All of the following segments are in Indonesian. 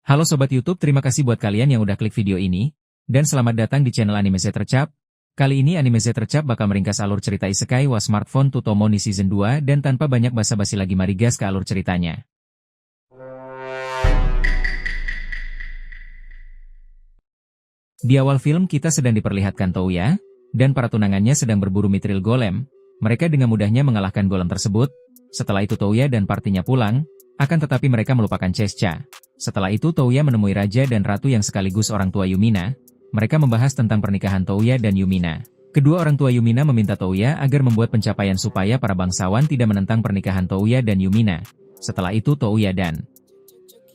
Halo Sobat YouTube, terima kasih buat kalian yang udah klik video ini, dan selamat datang di channel Anime Z Tercap. Kali ini Anime Z Tercap bakal meringkas alur cerita Isekai wa Smartphone to Tomoni Season 2 dan tanpa banyak basa-basi lagi mari gas ke alur ceritanya. Di awal film kita sedang diperlihatkan Touya, dan para tunangannya sedang berburu Mithril Golem. Mereka dengan mudahnya mengalahkan golem tersebut. Setelah itu Touya dan partinya pulang, akan tetapi mereka melupakan Chesca. Setelah itu Touya menemui Raja dan Ratu yang sekaligus orang tua Yumina. Mereka membahas tentang pernikahan Touya dan Yumina. Kedua orang tua Yumina meminta Touya agar membuat pencapaian supaya para bangsawan tidak menentang pernikahan Touya dan Yumina. Setelah itu Touya dan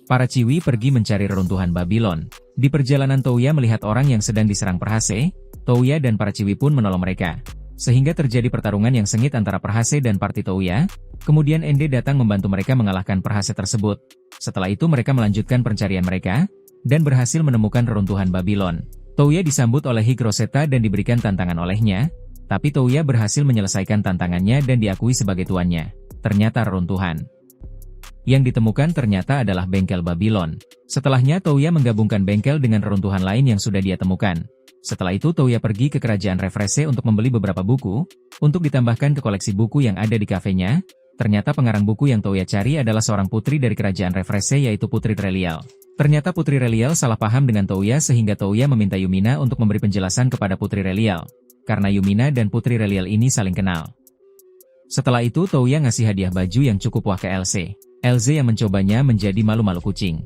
para Ciwi pergi mencari reruntuhan Babylon. Di perjalanan Touya melihat orang yang sedang diserang Perhase. Touya dan para Ciwi pun menolong mereka. Sehingga terjadi pertarungan yang sengit antara Perhase dan parti Touya. Kemudian Ende datang membantu mereka mengalahkan Perhase tersebut. Setelah itu mereka melanjutkan pencarian mereka, dan berhasil menemukan reruntuhan Babylon. Touya disambut oleh Hig Rosetta dan diberikan tantangan olehnya, tapi Touya berhasil menyelesaikan tantangannya dan diakui sebagai tuannya. Ternyata reruntuhan yang ditemukan ternyata adalah bengkel Babylon. Setelahnya Touya menggabungkan bengkel dengan reruntuhan lain yang sudah dia temukan. Setelah itu Touya pergi ke kerajaan Refrese untuk membeli beberapa buku, untuk ditambahkan ke koleksi buku yang ada di kafenya. Ternyata pengarang buku yang Touya cari adalah seorang putri dari kerajaan Refrese yaitu Putri Relial. Ternyata Putri Relial salah paham dengan Touya sehingga Touya meminta Yumina untuk memberi penjelasan kepada Putri Relial. Karena Yumina dan Putri Relial ini saling kenal. Setelah itu Touya ngasih hadiah baju yang cukup wah ke LC. LZ yang mencobanya menjadi malu-malu kucing.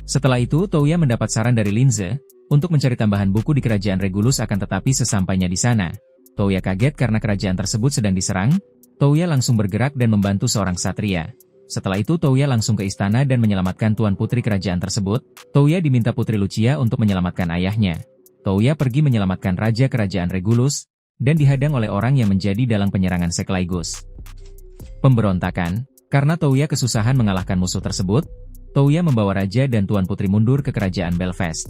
Setelah itu Touya mendapat saran dari Linze untuk mencari tambahan buku di kerajaan Regulus, akan tetapi sesampainya di sana Touya kaget karena kerajaan tersebut sedang diserang. Touya langsung bergerak dan membantu seorang satria. Setelah itu Touya langsung ke istana dan menyelamatkan tuan putri kerajaan tersebut. Touya diminta Putri Lucia untuk menyelamatkan ayahnya. Touya pergi menyelamatkan raja kerajaan Regulus, dan dihadang oleh orang yang menjadi dalang penyerangan Sekaligus pemberontakan. Karena Touya kesusahan mengalahkan musuh tersebut, Touya membawa raja dan tuan putri mundur ke kerajaan Belfast.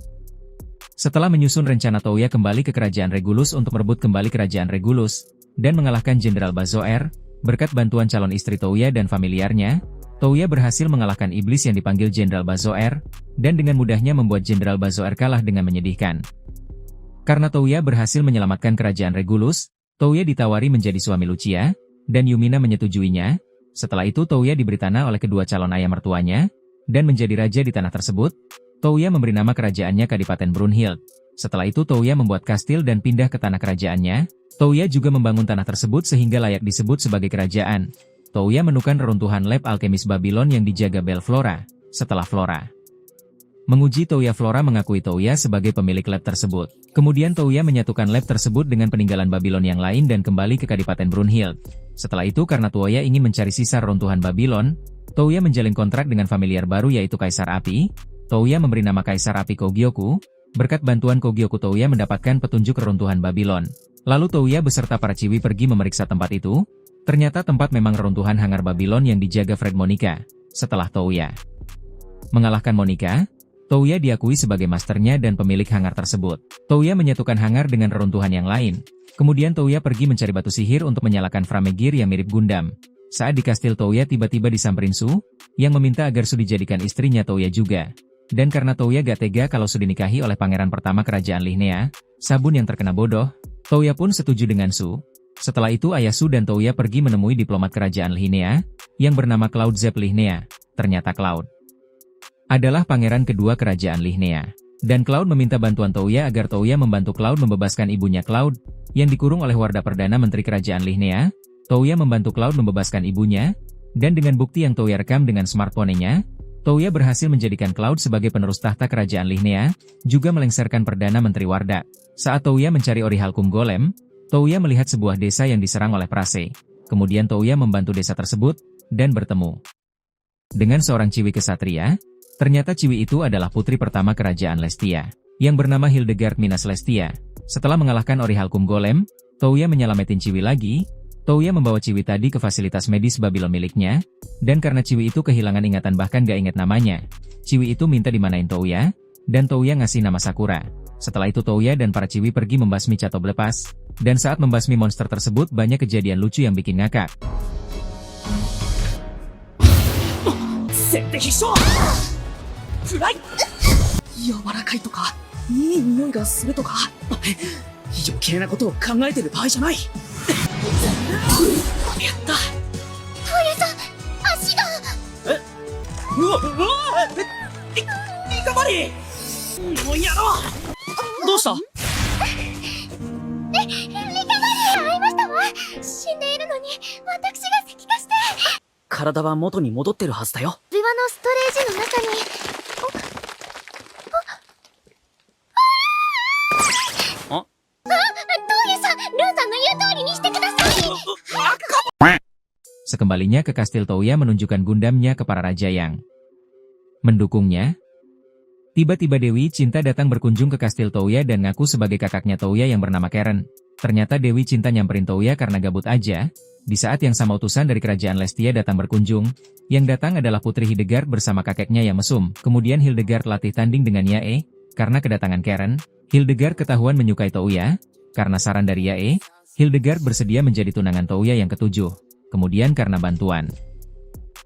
Setelah menyusun rencana Touya kembali ke kerajaan Regulus untuk merebut kembali kerajaan Regulus, dan mengalahkan Jenderal Bazoer. Berkat bantuan calon istri Touya dan familiarnya, Touya berhasil mengalahkan iblis yang dipanggil Jenderal Bazoer, dan dengan mudahnya membuat Jenderal Bazoer kalah dengan menyedihkan. Karena Touya berhasil menyelamatkan kerajaan Regulus, Touya ditawari menjadi suami Lucia, dan Yumina menyetujuinya. Setelah itu Touya diberi tanah oleh kedua calon ayah mertuanya, dan menjadi raja di tanah tersebut. Touya memberi nama kerajaannya Kadipaten Brunhild. Setelah itu Touya membuat kastil dan pindah ke tanah kerajaannya. Touya juga membangun tanah tersebut sehingga layak disebut sebagai kerajaan. Touya menemukan reruntuhan lab alkemis Babylon yang dijaga Bel Flora. Setelah Flora menguji Touya, Flora mengakui Touya sebagai pemilik lab tersebut. Kemudian Touya menyatukan lab tersebut dengan peninggalan Babylon yang lain dan kembali ke Kadipaten Brunhild. Setelah itu karena Touya ingin mencari sisa reruntuhan Babylon, Touya menjalin kontrak dengan familiar baru yaitu Kaisar Api. Touya memberi nama Kaisar Api Kogyoku. Berkat bantuan Kogyoku Touya mendapatkan petunjuk reruntuhan Babylon. Lalu Touya beserta para Ciwi pergi memeriksa tempat itu. Ternyata tempat memang reruntuhan hangar Babylon yang dijaga Fred Monica. Setelah Touya mengalahkan Monica, Touya diakui sebagai masternya dan pemilik hangar tersebut. Touya menyatukan hangar dengan reruntuhan yang lain. Kemudian Touya pergi mencari batu sihir untuk menyalakan Framegir yang mirip Gundam. Saat di kastil Touya tiba-tiba disamperin Su, yang meminta agar Su dijadikan istrinya Touya juga. Dan karena Touya gak tega kalau Su dinikahi oleh pangeran pertama kerajaan Lihnea, Sabun yang terkena bodoh, Touya pun setuju dengan Su. Setelah itu ayah Su dan Touya pergi menemui diplomat kerajaan Lihnea, yang bernama Cloud Zep Lihnea. Ternyata Cloud adalah pangeran kedua kerajaan Lihnea. Dan Cloud meminta bantuan Touya agar Touya membantu Cloud membebaskan ibunya Cloud, yang dikurung oleh Warda Perdana Menteri Kerajaan Lihnea. Touya membantu Cloud membebaskan ibunya, dan dengan bukti yang Touya rekam dengan smartphone-nya, Touya berhasil menjadikan Cloud sebagai penerus tahta kerajaan Lihnea, juga melengsarkan Perdana Menteri Warda. Saat Touya mencari Orihalkum Golem, Touya melihat sebuah desa yang diserang oleh Prase. Kemudian Touya membantu desa tersebut, dan bertemu dengan seorang Ciwi kesatria. Ternyata Ciwi itu adalah putri pertama kerajaan Lestia, yang bernama Hildegard Minas Lestia. Setelah mengalahkan Orihalkum Golem, Touya menyelamatin Ciwi lagi. Touya membawa Ciwi tadi ke fasilitas medis Babylon miliknya, dan karena Ciwi itu kehilangan ingatan bahkan gak inget namanya, Ciwi itu minta dimanain Touya, dan Touya ngasih nama Sakura. Setelah itu Touya dan para Ciwi pergi membasmi Cato Blepas, dan saat membasmi monster tersebut banyak kejadian lucu yang bikin ngakak. 先手必勝フライ柔らかいとかいい匂いがするとか余計なことを考えてる場合じゃない。やったトウヤさん、足が。うわリカバリーもうやろう。どうした？リカバリー会いましたわ。死んでいるのに私が石化して。体は元に戻ってるはずだよ。指輪のストレージの中に。トウヤさん、ルーさんの言う通りにしてください。Sekembalinya ke kastil Touya menunjukkan Gundamnya ke para raja yang mendukungnya. Tiba-tiba Dewi Cinta datang berkunjung ke kastil Touya dan ngaku sebagai kakaknya Touya yang bernama Karen. Ternyata Dewi Cinta nyamperin Touya karena gabut aja. Di saat yang sama utusan dari kerajaan Lestia datang berkunjung. Yang datang adalah Putri Hildegard bersama kakeknya yang mesum. Kemudian Hildegard latih tanding dengan Yae. Karena kedatangan Karen, Hildegard ketahuan menyukai Touya. Karena saran dari Yae, Hildegard bersedia menjadi tunangan Touya yang ketujuh. Kemudian karena bantuan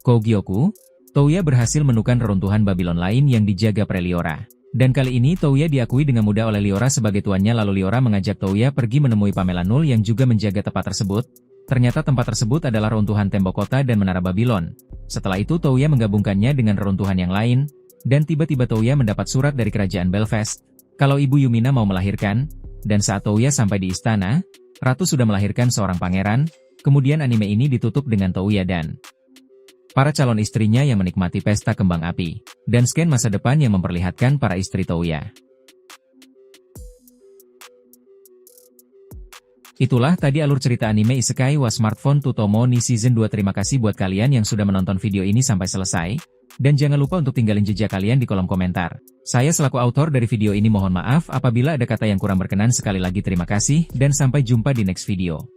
Kogyoku, Touya berhasil menemukan reruntuhan Babylon lain yang dijaga Preliora. Dan kali ini Touya diakui dengan mudah oleh Liora sebagai tuannya, lalu Liora mengajak Touya pergi menemui Pamela Null yang juga menjaga tempat tersebut. Ternyata tempat tersebut adalah reruntuhan tembok kota dan menara Babylon. Setelah itu Touya menggabungkannya dengan reruntuhan yang lain, dan tiba-tiba Touya mendapat surat dari kerajaan Belfast, kalau Ibu Yumina mau melahirkan, dan saat Touya sampai di istana, Ratu sudah melahirkan seorang pangeran. Kemudian anime ini ditutup dengan Touya dan para calon istrinya yang menikmati pesta kembang api, dan scan masa depan yang memperlihatkan para istri Touya. Itulah tadi alur cerita anime Isekai wa Smartphone to Tomo ni Season 2. Terima kasih buat kalian yang sudah menonton video ini sampai selesai, dan jangan lupa untuk tinggalin jejak kalian di kolom komentar. Saya selaku autor dari video ini mohon maaf apabila ada kata yang kurang berkenan. Sekali lagi terima kasih, dan sampai jumpa di next video.